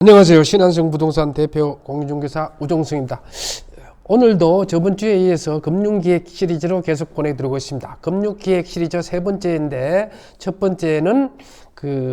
안녕하세요. 신한성 부동산 대표 공인중개사 우종승입니다. 오늘도 저번 주에 이어서 금융기획 시리즈로 계속 보내드리고 있습니다. 금융기획 시리즈 세 번째인데, 첫 번째는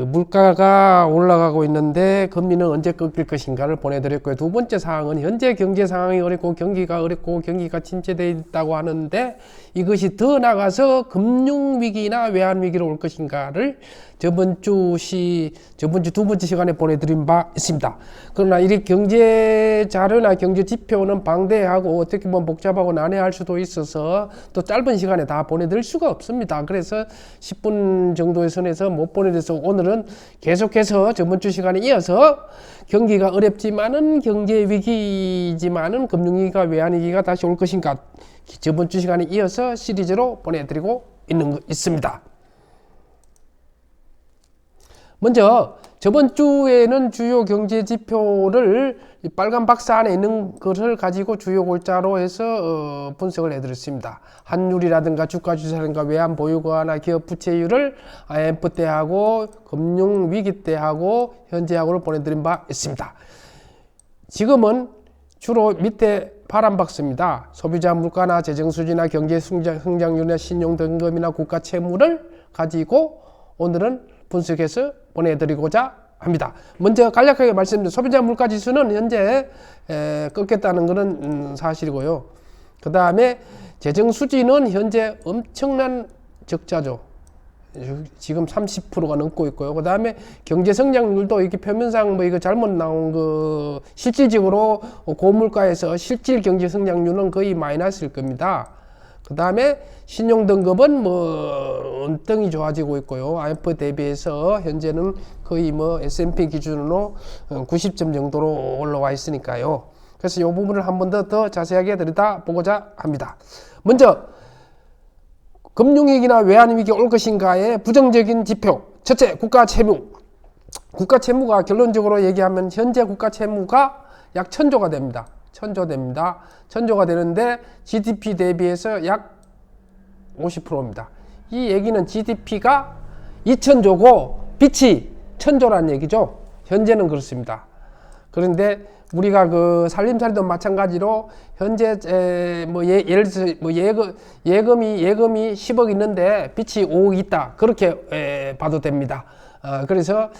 물가가 올라가고 있는데 금리는 언제 꺾일 것인가를 보내드렸고요. 두 번째 사항은 현재 경제 상황이 어렵고 경기가 침체되어 있다고 하는데 이것이 더 나가서 금융위기나 외환위기로 올 것인가를 저번 주 두 번째 시간에 보내드린 바 있습니다. 그러나 이 경제 자료나 경제 지표는 방대하고 어떻게 보면 복잡하고 난해할 수도 있어서 또 짧은 시간에 다 보내드릴 수가 없습니다. 그래서 10분 정도의 선에서 못 보내드려서 오늘은 계속해서 저번 주 시간에 이어서 경기가 어렵지만은 경제 위기지만은 금융위기가 외환위기가 다시 올 것인가, 저번 주 시간에 이어서 시리즈로 보내드리고 있습니다. 먼저 저번 주에는 주요 경제 지표를 빨간 박스 안에 있는 것을 가지고 주요 골자로 해서 분석을 해드렸습니다. 환율이라든가 주가 주사라든가 외환 보유고나 기업 부채율을 IMF 때하고 금융 위기 때하고 현재하고를 보내드린 바 있습니다. 지금은 주로 밑에 파란 박스입니다. 소비자 물가나 재정 수지나 경제 성장률이나 신용 등급이나 국가 채무를 가지고 오늘은 분석해서 보내드리고자 합니다. 먼저 간략하게 말씀드리면 소비자 물가 지수는 현재 꺾였다는 것은 사실이고요. 그 다음에 재정 수지는 현재 엄청난 적자죠. 지금 30%가 넘고 있고요. 그 다음에 경제 성장률도 이렇게 표면상 이거 잘못 나온 실질적으로 고물가에서 실질 경제 성장률은 거의 마이너스일 겁니다. 그 다음에 신용 등급은 언덩이 좋아지고 있고요. IMF 대비해서 현재는 거의 S&P 기준으로 90점 정도로 올라와 있으니까요. 그래서 이 부분을 한 번 더 자세하게 들여다보고자 합니다. 먼저 금융위기나 외환위기가 올 것인가의 부정적인 지표. 첫째, 국가 채무. 국가 채무가 결론적으로 얘기하면 현재 국가 채무가 약 1000조가 됩니다. 1000조가 되는데 GDP 대비해서 약 50%입니다. 이 얘기는 GDP가 2000조고 빚이 1000조라는 얘기죠. 현재는 그렇습니다. 그런데 우리가 살림살이도 마찬가지로 현재 예를 들어서 예금이 10억 있는데 빚이 5억 있다. 그렇게 봐도 됩니다. 그래서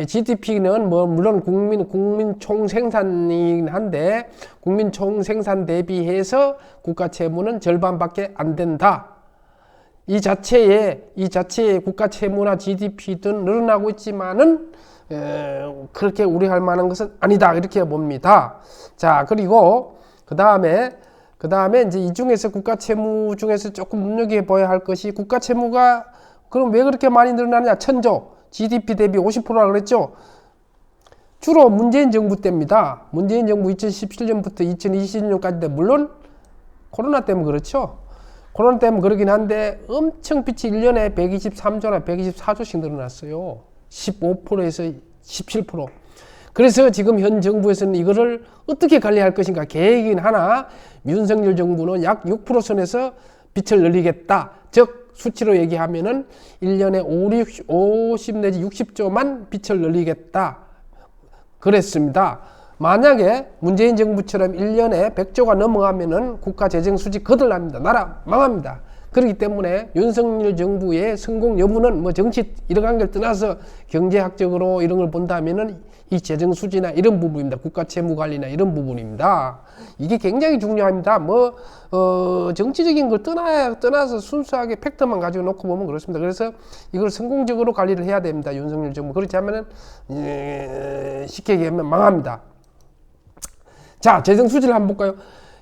GDP는 물론 국민 총생산이긴 한데 국민 총생산 대비해서 국가 채무는 절반밖에 안 된다. 이 자체에 국가 채무나 GDP 등 늘어나고 있지만은 그렇게 우려할 만한 것은 아니다, 이렇게 봅니다. 자, 그리고 그 다음에 이제 이 중에서 국가 채무 중에서 조금 눈여겨봐야 할 것이, 국가 채무가 그럼 왜 그렇게 많이 늘어나느냐? 1000조, GDP 대비 50%라 그랬죠. 주로 문재인 정부 때입니다. 문재인 정부 2017년부터 2020년까지, 물론 코로나 때문에 그렇죠. 코로나 때문에 그러긴 한데 엄청 빚이 1년에 123조나 124조씩 늘어났어요. 15%에서 17%. 그래서 지금 현 정부에서는 이거를 어떻게 관리할 것인가 계획이긴 하나, 윤석열 정부는 약 6% 선에서 빚을 늘리겠다. 즉 수치로 얘기하면은 1년에 50 내지 60조만 빚을 늘리겠다 그랬습니다. 만약에 문재인 정부처럼 1년에 100조가 넘어가면은 국가 재정 수지 거들납니다. 나라 망합니다. 그렇기 때문에 윤석열 정부의 성공 여부는 정치 이런 관계를 떠나서 경제학적으로 이런 걸 본다면은 이 재정 수지나 이런 부분입니다. 국가 채무 관리나 이런 부분입니다. 이게 굉장히 중요합니다. 정치적인 걸 떠나서 순수하게 팩트만 가지고 놓고 보면 그렇습니다. 그래서 이걸 성공적으로 관리를 해야 됩니다. 윤석열 정부. 그렇지 않으면은 쉽게 얘기하면 망합니다. 자, 재정 수지를 한번 볼까요?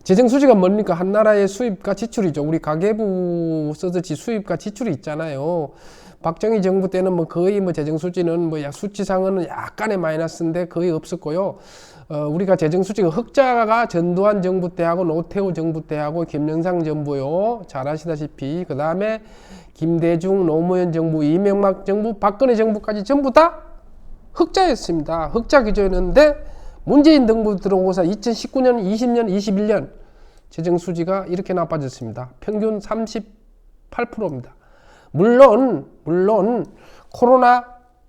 재정 수지가 뭡니까? 한 나라의 수입과 지출이죠. 우리 가계부 쓰듯이 수입과 지출이 있잖아요. 박정희 정부 때는 거의 재정 수지는 수치상은 약간의 마이너스인데 거의 없었고요. 우리가 재정 수지가 흑자가 전두환 정부 때하고 노태우 정부 때하고 김영삼 정부요. 잘 아시다시피. 그 다음에 김대중, 노무현 정부, 이명박 정부, 박근혜 정부까지 전부 다 흑자였습니다. 흑자 기조였는데 문재인 정부 들어오고서 2019년, 20년, 21년 재정 수지가 이렇게 나빠졌습니다. 평균 38%입니다. 물론 코로나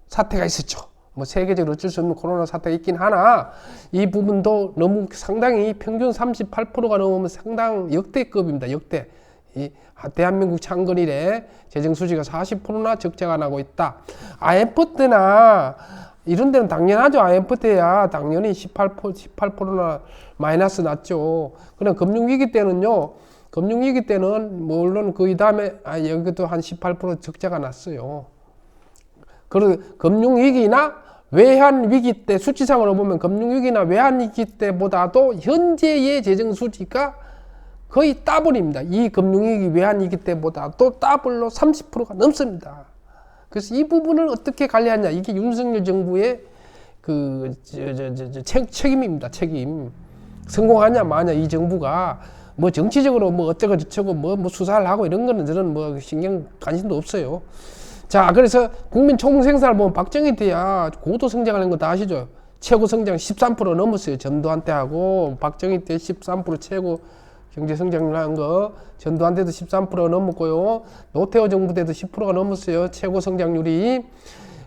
사태가 있었죠. 뭐 세계적으로 어쩔 수 없는 코로나 사태가 있긴 하나 이 부분도 너무 상당히 평균 38%가 넘으면 상당 역대급입니다. 역대. 이 대한민국 창건 이래 재정 수지가 40%나 적자가 나고 있다. IMF 때나 이런 데는 당연하죠. IMF 때야 당연히 18%나 마이너스 났죠. 그냥 금융위기 때는요. 금융위기 때는 물론 그 다음에 여기도 한 18% 적자가 났어요. 그리고 금융위기나 외환위기 때 수치상으로 보면 금융위기나 외환위기 때보다도 현재의 재정수지가 거의 더블입니다. 이 금융위기 외환위기 때보다도 더블로 30%가 넘습니다. 그래서 이 부분을 어떻게 관리하냐 이게 윤석열 정부의 책임입니다. 책임. 성공하냐 마냐 이 정부가 뭐 정치적으로 뭐 어쩌고 저쩌고 뭐 수사를 하고 이런 거는 저는 뭐 신경 관심도 없어요. 자, 그래서 국민 총생산을 보면 박정희 때야 고도 성장하는 거 다 아시죠? 최고 성장 13% 넘었어요. 전두환 때 하고 박정희 때 13% 최고 경제 성장률 한 거. 전두환 때도 13% 넘었고요. 노태우 정부 때도 10%가 넘었어요. 최고 성장률이.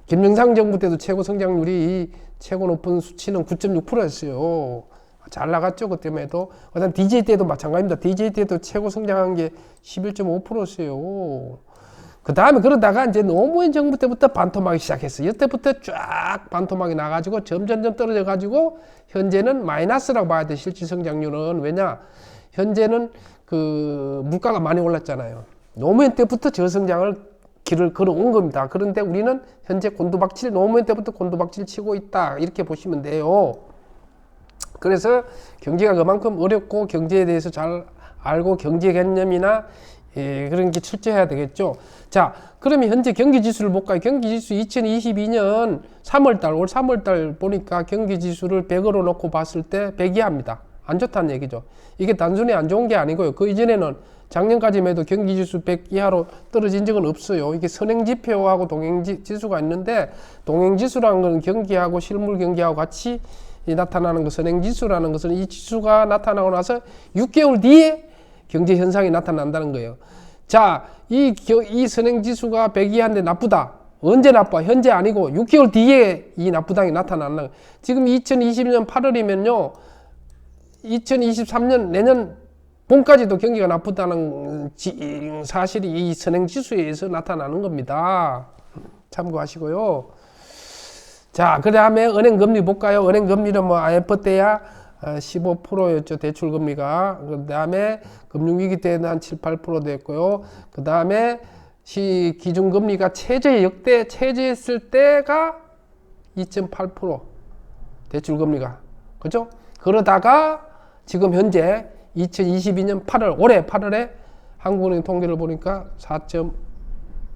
김영삼 정부 때도 최고 성장률이 최고 높은 수치는 9.6%였어요. 잘 나갔죠, 그때에도. 그다음 DJ 때도 마찬가지입니다. DJ 때도 최고 성장한 게 11.5%였어요. 그 다음에 그러다가 이제 노무현 정부 때부터 반토막이 시작했어요. 이때부터 쫙 반토막이 나가지고 점점점 떨어져가지고 현재는 마이너스라고 봐야 돼, 실질 성장률은. 왜냐? 현재는 그 물가가 많이 올랐잖아요. 노무현 때부터 저성장을 길을 걸어온 겁니다. 그런데 우리는 현재 곤두박질, 노무현 때부터 곤두박질 치고 있다. 이렇게 보시면 돼요. 그래서 경제가 그만큼 어렵고 경제에 대해서 잘 알고 경제 개념이나 그런 게 출제해야 되겠죠. 자, 그러면 현재 경기지수를 볼까요? 경기지수 2022년 3월달, 올 3월달 보니까 경기지수를 100으로 놓고 봤을 때 100 이하입니다. 안 좋다는 얘기죠. 이게 단순히 안 좋은 게 아니고요. 그 이전에는 작년까지만 해도 경기지수 100 이하로 떨어진 적은 없어요. 이게 선행지표하고 동행지수가 있는데 동행지수라는 건 경기하고 실물 경기하고 같이 나타나는 거, 선행지수라는 것은 이 지수가 나타나고 나서 6개월 뒤에 경제 현상이 나타난다는 거예요. 자, 이 선행지수가 100 이하인데 나쁘다. 언제 나빠? 현재 아니고 6개월 뒤에 이 나쁘다는 게 나타나는 거예요. 지금 2020년 8월이면요. 2023년 내년 봄까지도 경기가 나쁘다는 사실이 이 선행지수에 의해서 나타나는 겁니다. 참고하시고요. 자, 그 다음에 은행금리 볼까요? 은행금리는 뭐 IMF 때야 15%였죠. 대출금리가. 그 다음에 금융위기 때는 한 7, 8% 됐고요. 그 다음에 기준금리가 역대 최저였을 때가 2.8% 대출금리가. 그죠? 그러다가 지금 현재 2022년 8월, 올해 8월에 한국은행 통계를 보니까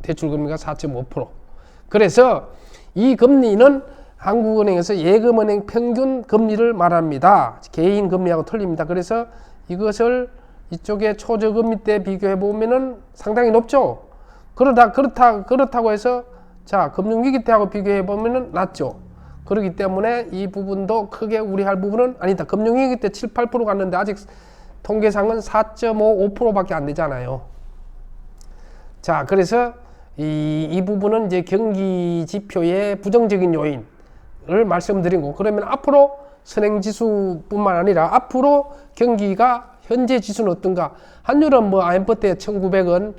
대출금리가 4.5%. 그래서 이 금리는 한국은행에서 예금은행 평균 금리를 말합니다. 개인 금리하고 틀립니다. 그래서 이것을 이쪽에 초저금리 때 비교해 보면은 상당히 높죠. 그렇다고 해서 자, 금융위기 때하고 비교해 보면은 낮죠. 그렇기 때문에 이 부분도 크게 우려할 부분은 아니다. 금융위기 때 7, 8% 갔는데 아직 통계상은 4.5, 5%밖에 안 되잖아요. 자, 그래서 이 부분은 이제 경기 지표의 부정적인 요인을 말씀드린 거고, 그러면 앞으로 선행지수뿐만 아니라 앞으로 경기가 현재 지수는 어떤가? 환율은 뭐 IMF 때 1,900원,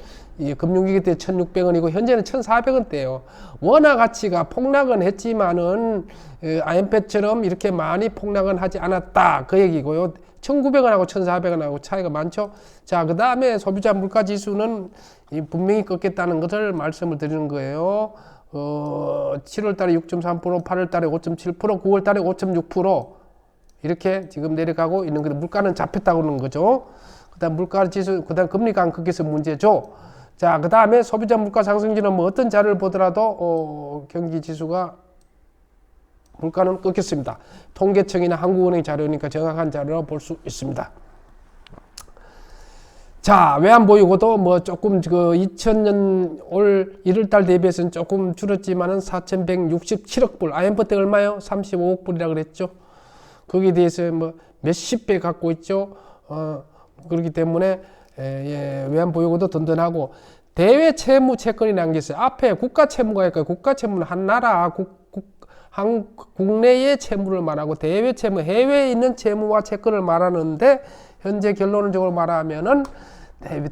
금융위기 때 1,600원이고 현재는 1,400원대예요. 원화 가치가 폭락은 했지만은 IMF처럼 이렇게 많이 폭락은 하지 않았다. 그 얘기고요. 1,900원하고 1,400원하고 차이가 많죠. 자, 그 다음에 소비자 물가 지수는 분명히 꺾겠다는 것을 말씀을 드리는 거예요. 7월 달에 6.3%, 8월 달에 5.7%, 9월 달에 5.6% 이렇게 지금 내려가고 있는 거죠. 물가는 잡혔다고 하는 거죠. 그 다음 물가 지수, 그 다음 금리가 안 꺾여서 문제죠. 자, 그 다음에 소비자 물가 상승률은 뭐 어떤 자료를 보더라도 경기 지수가 물가는 꺾였습니다. 통계청이나 한국은행 자료니까 정확한 자료로 볼 수 있습니다. 자, 외환 보유고도 뭐 조금 2000년 올 1월달 대비해서는 조금 줄었지만은 4,167억 불. IMF 때 얼마요? 35억 불이라 그랬죠. 거기에 대해서 뭐 몇십 배 갖고 있죠. 그렇기 때문에 외환 보유고도 든든하고, 대외 채무 채권이 남겼어요. 앞에 국가 채무가 있고, 국가 채무는 한 나라 국내의 채무를 말하고 대외 채무, 해외에 있는 채무와 채권을 말하는데 현재 결론적으로 말하면은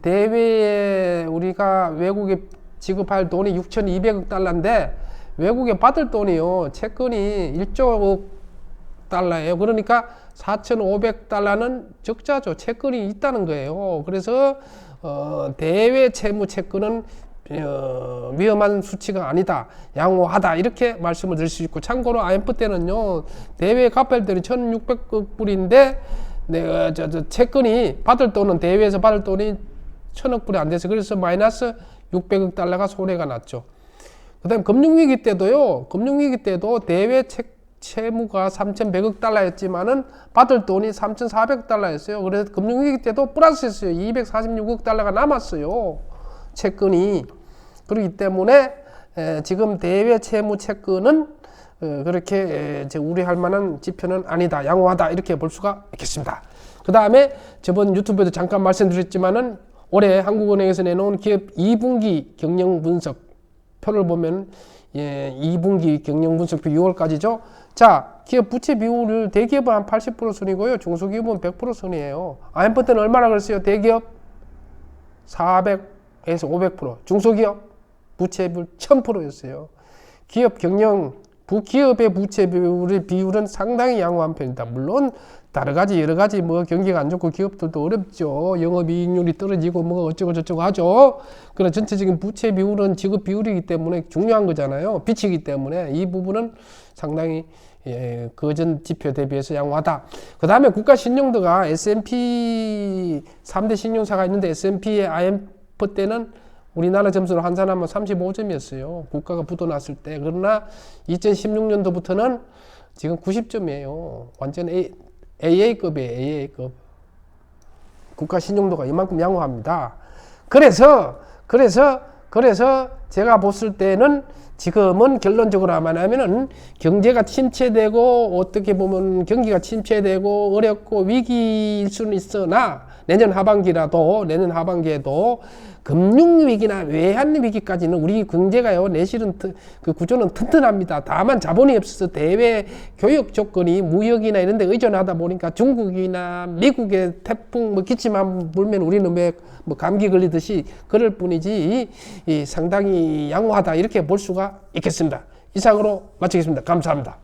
대외에 우리가 외국에 지급할 돈이 6,200억 달러인데 외국에 받을 돈이요. 채권이 1조 달러예요. 그러니까 4,500달러는 적자죠. 채권이 있다는 거예요. 그래서 대외 채무 채권은 위험한 수치가 아니다. 양호하다. 이렇게 말씀을 드릴 수 있고 참고로 IMF 때는요. 대외 갚을 돈이 1,600억 불인데 채권이 받을 돈은 대외에서 받을 돈이 1,000억 불이 안 돼서 그래서 마이너스 600억 달러가 손해가 났죠. 그 다음에 금융위기 때도요. 금융위기 때도 대외 채무가 3,100억 달러였지만은 받을 돈이 3,400억 달러였어요. 그래서 금융위기 때도 플러스였어요. 246억 달러가 남았어요. 채권이. 그렇기 때문에 지금 대외 채무 채권은 그렇게 우려할 만한 지표는 아니다. 양호하다. 이렇게 볼 수가 있겠습니다. 그 다음에 저번 유튜브에도 잠깐 말씀드렸지만은 올해 한국은행에서 내놓은 기업 2분기 경영 분석 표를 보면 2분기 경영 분석표 6월까지죠. 자, 기업 부채 비율을 대기업은 한 80% 순이고요. 중소기업은 100% 순이에요. IMF 때는 얼마나 그랬어요? 대기업 400에서 500%, 중소기업 부채 비율 1000%였어요. 기업 경영 기업의 부채 비율은 상당히 양호한 편이다. 물론 여러 가지 뭐 경기가 안 좋고 기업들도 어렵죠. 영업이익률이 떨어지고 뭐 어쩌고 저쩌고 하죠. 그러나 전체적인 부채 비율은 지급 비율이기 때문에 중요한 거잖아요. 빛이기 때문에 이 부분은 상당히 그전 지표 대비해서 양호하다. 그 다음에 국가 신용도가 S&P 3대 신용사가 있는데 S&P의 IMF 때는 우리나라 점수를 환산하면 35점이었어요. 국가가 붙어났을 때. 그러나 2016년도부터는 지금 90점이에요. 완전 AA급이에요. AA급. 국가 신용도가 이만큼 양호합니다. 그래서 제가 봤을 때는 지금은 결론적으로 하면은 경제가 침체되고 어떻게 보면 경기가 침체되고 어렵고 위기일 수는 있으나 내년 하반기에도 금융위기나 외환위기까지는 우리 경제가요, 내실은 그 구조는 튼튼합니다. 다만 자본이 없어서 대외 교육 조건이 무역이나 이런 데 의존하다 보니까 중국이나 미국의 태풍, 기침만 불면 우리는 뭐 감기 걸리듯이 그럴 뿐이지 상당히 양호하다 이렇게 볼 수가 있겠습니다. 이상으로 마치겠습니다. 감사합니다.